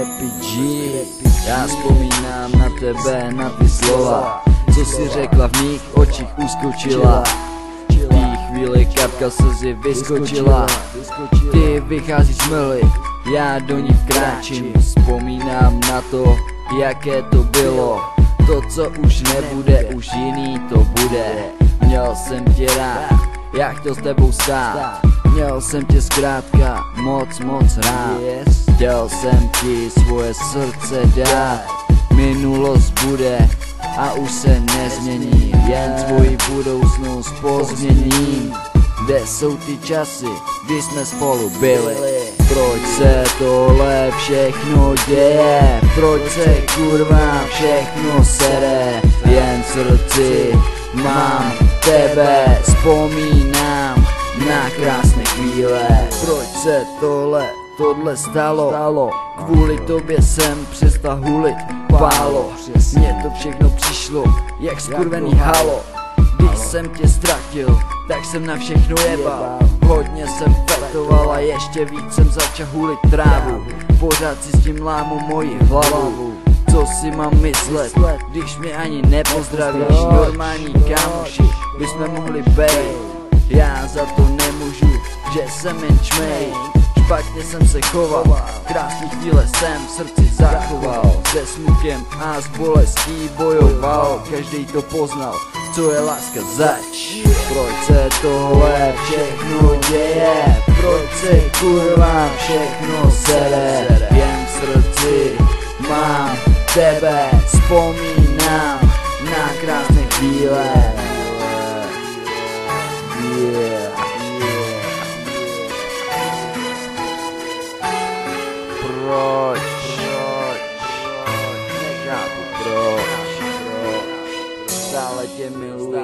Scrappy G. Já vzpomínám na tebe, na ty slova, co si řekla, v mých očích uskočila. V té chvíli kapka slzy vyskočila. Ty vycházíš z mlhy, já do ní vkráčím. Vzpomínám na to, jaké to bylo. To, co už nebude, už jiný to bude. Měl jsem tě rád, já chtěl s tebou stát. Měl jsem tě zkrátka moc rád. Chtěl jsem ti svoje srdce dát. Minulost bude a už se nezmění, jen tvoji budoucnost pozměním. Kde jsou ty časy, kdy jsme spolu byli? Proč se tohle všechno děje? Proč se kurva všechno sere? Jen v srdci mám tebe, vzpomínám na krásné chvíle. Proč se tohle stalo? Kvůli tobě jsem přestal hulit, pálo. Mně to všechno přišlo jak skurvený halo. Když jsem tě ztratil, tak jsem na všechno jebal. Hodně jsem fetoval a ještě víc jsem začal hulit trávu. Pořád si s tím lámu moji hlavu. Co si mám myslet, když mě ani nepozdravíš? Normální kámoši bychom mohli být. Já za to nemůžu, že jsem jen čmej. Špatně jsem se choval, krásný chvíle jsem v srdci zachoval. Se smukem a s bolestí bojoval, každý to poznal, co je láska zač. Proč se tohle všechno děje? Proč se kurva všechno sere? Jen v srdci mám tebe, vzpomínám na krásné chvíle. Proč? Nechápu proč. Stále tě miluji.